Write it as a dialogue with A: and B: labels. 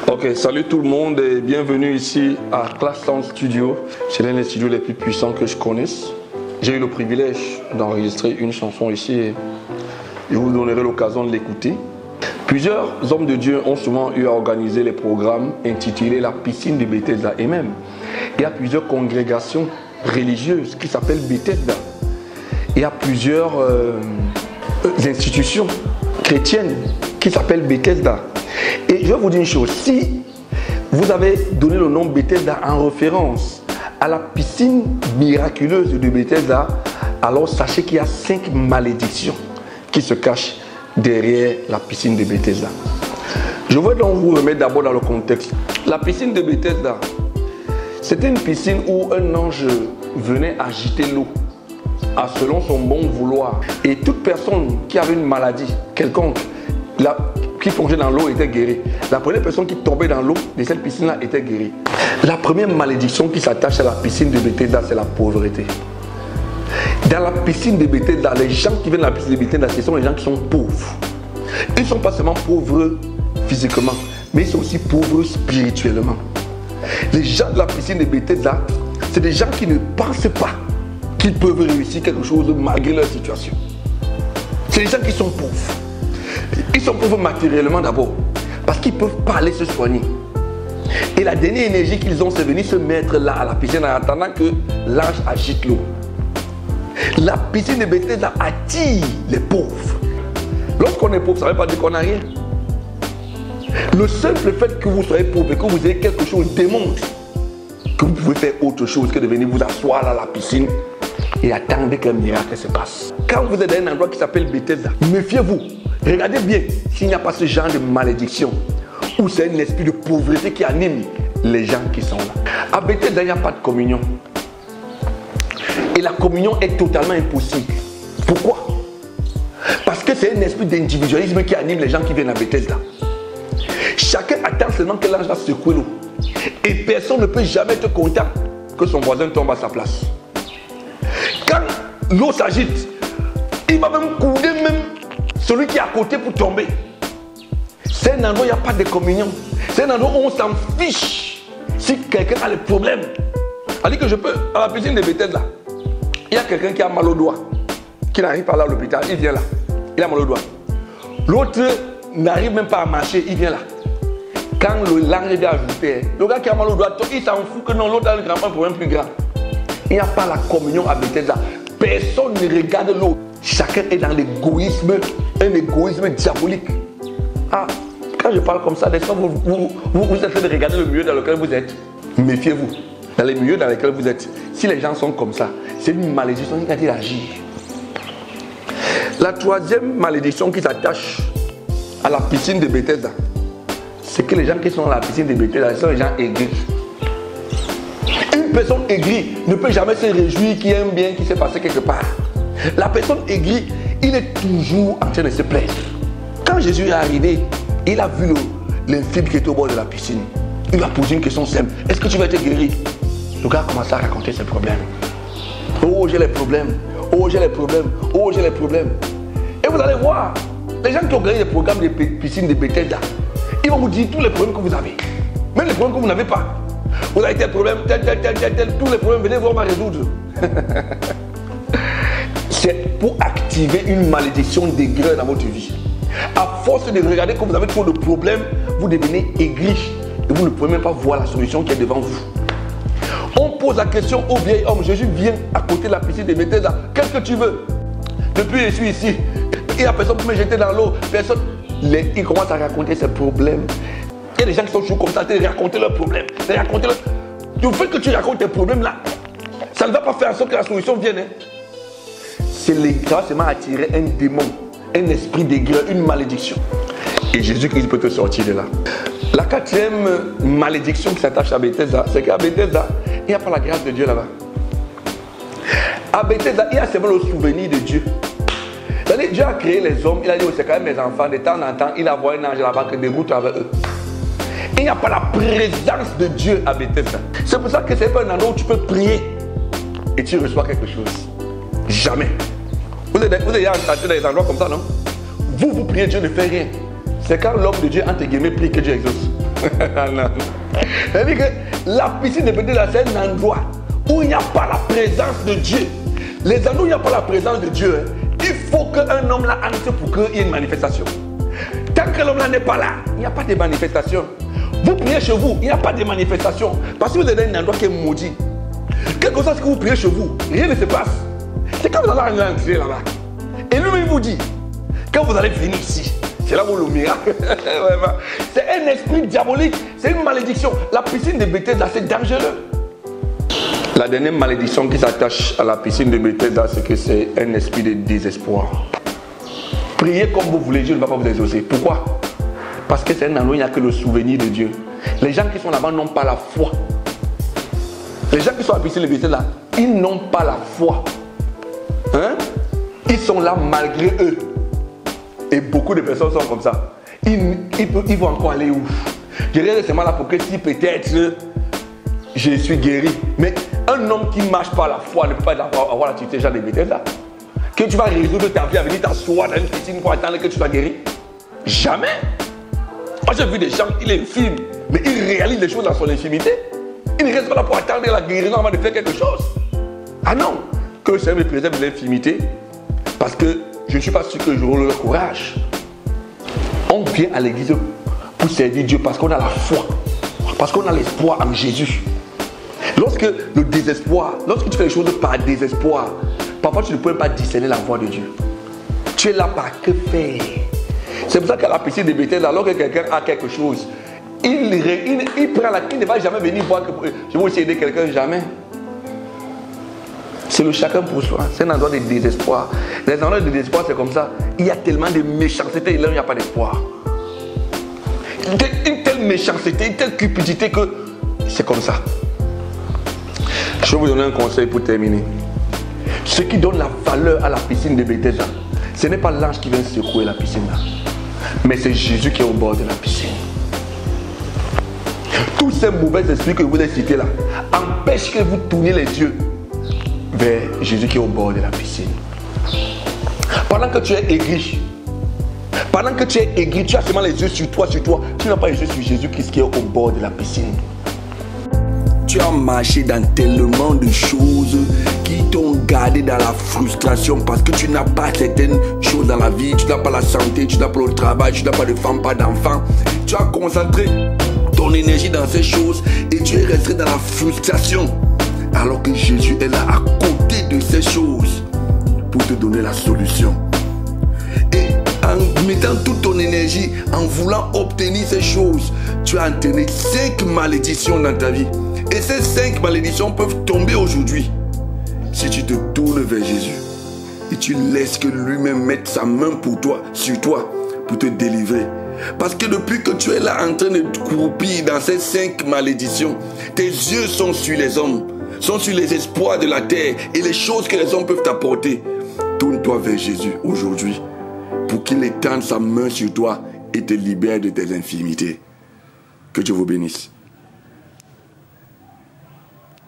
A: Ok, salut tout le monde et bienvenue ici à Class Sound Studio. C'est l'un des studios les plus puissants que je connaisse. J'ai eu le privilège d'enregistrer une chanson ici et je vous donnerai l'occasion de l'écouter. Plusieurs hommes de Dieu ont souvent eu à organiser les programmes intitulés La piscine de Bethesda. Et même, il y a plusieurs congrégations religieuses qui s'appellent Bethesda. Il y a plusieurs institutions chrétiennes qui s'appellent Bethesda. Et je vais vous dire une chose, si vous avez donné le nom Bethesda en référence à la piscine miraculeuse de Bethesda, alors sachez qu'il y a 5 malédictions qui se cachent derrière la piscine de Bethesda. Je vais donc vous remettre d'abord dans le contexte. La piscine de Bethesda, c'était une piscine où un ange venait agiter l'eau selon son bon vouloir. Et toute personne qui avait une maladie quelconque, qui plongeait dans l'eau était guérie. La première personne qui tombait dans l'eau de cette piscine-là était guérie. La première malédiction qui s'attache à la piscine de Bethesda, c'est la pauvreté. Dans la piscine de Bethesda, les gens qui viennent de la piscine de Bethesda, ce sont les gens qui sont pauvres. Ils ne sont pas seulement pauvres physiquement, mais ils sont aussi pauvres spirituellement. Les gens de la piscine de Bethesda, c'est des gens qui ne pensent pas qu'ils peuvent réussir quelque chose malgré leur situation. C'est des gens qui sont pauvres. Ils sont pauvres matériellement d'abord, parce qu'ils ne peuvent pas aller se soigner. Et la dernière énergie qu'ils ont, c'est venir se mettre là à la piscine en attendant que l'ange agite l'eau. La piscine de Bethesda attire les pauvres. Lorsqu'on est pauvre, ça ne veut pas dire qu'on n'a rien. Le simple fait que vous soyez pauvre et que vous ayez quelque chose démontre que vous pouvez faire autre chose que de venir vous asseoir là à la piscine et attendre qu'un miracle se passe. Quand vous êtes dans un endroit qui s'appelle Bethesda, méfiez-vous. Regardez bien s'il n'y a pas ce genre de malédiction ou c'est un esprit de pauvreté qui anime les gens qui sont là. À Bethesda, il n'y a pas de communion. Et la communion est totalement impossible. Pourquoi? Parce que c'est un esprit d'individualisme qui anime les gens qui viennent à Bethesda. Chacun attend seulement que l'ange va secouer l'eau. Et personne ne peut jamais être content que son voisin tombe à sa place. Quand l'eau s'agite, il va même couler même celui qui est à côté pour tomber. C'est un endroit où il n'y a pas de communion. C'est un endroit où on s'en fiche si quelqu'un a des problèmes. C'est-à-dire que je peux, à la piscine de Bethesda, il y a quelqu'un qui a mal au doigt, qui n'arrive pas là à l'hôpital, il vient là. Il a mal au doigt. L'autre n'arrive même pas à marcher, il vient là. Quand l'ange vient ajouter, le gars qui a mal au doigt, il s'en fout que non, l'autre a un problème plus grand. Il n'y a pas la communion à Bethesda. Personne ne regarde l'autre. Chacun est dans l'égoïsme, un égoïsme diabolique. Ah, quand je parle comme ça, des fois, vous êtes en train de regarder le milieu dans lequel vous êtes. Méfiez-vous. Dans les milieux dans lesquels vous êtes, si les gens sont comme ça, c'est une malédiction qui va agir. La troisième malédiction qui s'attache à la piscine de Bethesda, c'est que les gens qui sont dans la piscine de Bethesda sont les gens aigris. Une personne aigrie ne peut jamais se réjouir qu'il y ait un bien qui s'est passé quelque part. La personne aigrie, il est toujours en train de se plaindre. Quand Jésus est arrivé, il a vu l'infirme qui était au bord de la piscine. Il lui a posé une question simple. Est-ce que tu vas être guéri? Le gars a commencé à raconter ses problèmes. Oh, j'ai les problèmes. Oh, j'ai les problèmes. Oh, j'ai les problèmes. Et vous allez voir, les gens qui ont gagné les programmes de piscine de Bethesda, ils vont vous dire tous les problèmes que vous avez. Même les problèmes que vous n'avez pas. Vous avez tel problème, tel. Tous les problèmes, venez voir, on va résoudre. C'est pour activer une malédiction d'aigreur dans votre vie. À force de regarder que vous avez trop de problèmes, vous devenez aigri et vous ne pouvez même pas voir la solution qui est devant vous. On pose la question au vieil homme. Jésus vient à côté de la piscine de Bethesda. Qu'est-ce que tu veux? Depuis que je suis ici, il n'y a personne pour me jeter dans l'eau. Personne. Il commence à raconter ses problèmes. Il y a des gens qui sont toujours comme ça, de raconter leurs problèmes. Le fait que tu racontes tes problèmes là, ça ne va pas faire en sorte que la solution vienne. Ça va seulement attirer un démon, un esprit d'aigreur, une malédiction. Et Jésus-Christ peut te sortir de là. La quatrième malédiction qui s'attache à Bethesda, c'est qu'à Bethesda, il n'y a pas la grâce de Dieu là-bas. À Bethesda, il y a seulement le souvenir de Dieu. C'est-à-dire, Dieu a créé les hommes, il a dit, c'est quand même mes enfants, de temps en temps, il a envoyé un ange là-bas qui déroute avec eux. Il n'y a pas la présence de Dieu à Bethesda. C'est pour ça que ce n'est pas un endroit où tu peux prier et tu reçois quelque chose. Jamais. Vous êtes entendu dans des endroits comme ça, non? Vous priez, Dieu ne fait rien. C'est quand l'homme de Dieu, entre guillemets, prie que Dieu exauce. Non. C'est-à-dire que la piscine de Bethesda, c'est un endroit où il n'y a pas la présence de Dieu. Les endroits où il n'y a pas la présence de Dieu, il faut qu'un homme là entre pour qu'il y ait une manifestation. Tant que l'homme là n'est pas là, il n'y a pas de manifestation. Vous priez chez vous, il n'y a pas de manifestation. Parce que vous êtes dans un endroit qui est maudit. Quelque chose que vous priez chez vous, rien ne se passe. C'est quand vous allez entrer là-bas. Et lui-même vous dit, quand vous allez venir ici, c'est là où le miracle. C'est un esprit diabolique, c'est une malédiction. La piscine de Bethesda, c'est dangereux. La dernière malédiction qui s'attache à la piscine de Bethesda, c'est que c'est un esprit de désespoir. Priez comme vous voulez, Dieu ne va pas vous exaucer. Pourquoi? Parce que c'est un endroit où il n'y a que le souvenir de Dieu. Les gens qui sont là-bas n'ont pas la foi. Les gens qui sont à la piscine de Bethesda, ils n'ont pas la foi. Hein? Ils sont là malgré eux. Et beaucoup de personnes sont comme ça. Ils vont encore aller où? Je reste seulement là pour que si peut-être je suis guéri. Mais un homme qui ne marche pas la foi ne peut pas avoir la tutilité de Bethesda. Que tu vas résoudre ta vie à venir t'asseoir dans une piscine pour attendre que tu sois guéri? Jamais. Moi j'ai vu des gens, ils infiment, mais ils réalisent les choses dans son intimité. Ils ne restent pas là pour attendre la guérison avant de faire quelque chose. Ah non, que le Seigneur me préserve de l'infimité, parce que je ne suis pas sûr que j'aurai le courage. On vient à l'église pour servir Dieu parce qu'on a la foi, parce qu'on a l'espoir en Jésus. Lorsque le désespoir, lorsque tu fais les choses par désespoir, parfois tu ne peux pas discerner la voix de Dieu. Tu es là par que faire. C'est pour ça qu'à la piscine de Bethesda, lorsque quelqu'un a quelque chose, il prend il ne va jamais venir voir que je vais aussi aider quelqu'un, jamais. C'est le chacun pour soi. C'est un endroit de désespoir. Les endroits de désespoir, c'est comme ça. Il y a tellement de méchanceté et là, il n'y a pas d'espoir. Une telle méchanceté, une telle cupidité que c'est comme ça. Je vais vous donner un conseil pour terminer. Ce qui donne la valeur à la piscine de Bethesda, ce n'est pas l'ange qui vient secouer la piscine là, mais c'est Jésus qui est au bord de la piscine. Tous ces mauvais esprits que vous avez cités là empêchent que vous tourniez les yeux vers Jésus qui est au bord de la piscine. Pendant que tu es aigri, tu as seulement les yeux sur toi, tu n'as pas les yeux sur Jésus-Christ qui est au bord de la piscine. Tu as marché dans tellement de choses qui t'ont gardé dans la frustration parce que tu n'as pas certaines choses dans la vie, tu n'as pas la santé, tu n'as pas le travail, tu n'as pas de femme, pas d'enfant. Tu as concentré ton énergie dans ces choses et tu es resté dans la frustration. Alors que Jésus est là à côté de ces choses pour te donner la solution. Et en mettant toute ton énergie, en voulant obtenir ces choses, tu as entraîné 5 malédictions dans ta vie. Et ces 5 malédictions peuvent tomber aujourd'hui si tu te tournes vers Jésus et tu laisses que lui-même mette sa main pour toi, sur toi, pour te délivrer. Parce que depuis que tu es là en train de croupir dans ces 5 malédictions, tes yeux sont sur les hommes, sont sur les espoirs de la terre et les choses que les hommes peuvent t'apporter. Tourne-toi vers Jésus aujourd'hui pour qu'il étende sa main sur toi et te libère de tes infirmités. Que Dieu vous bénisse.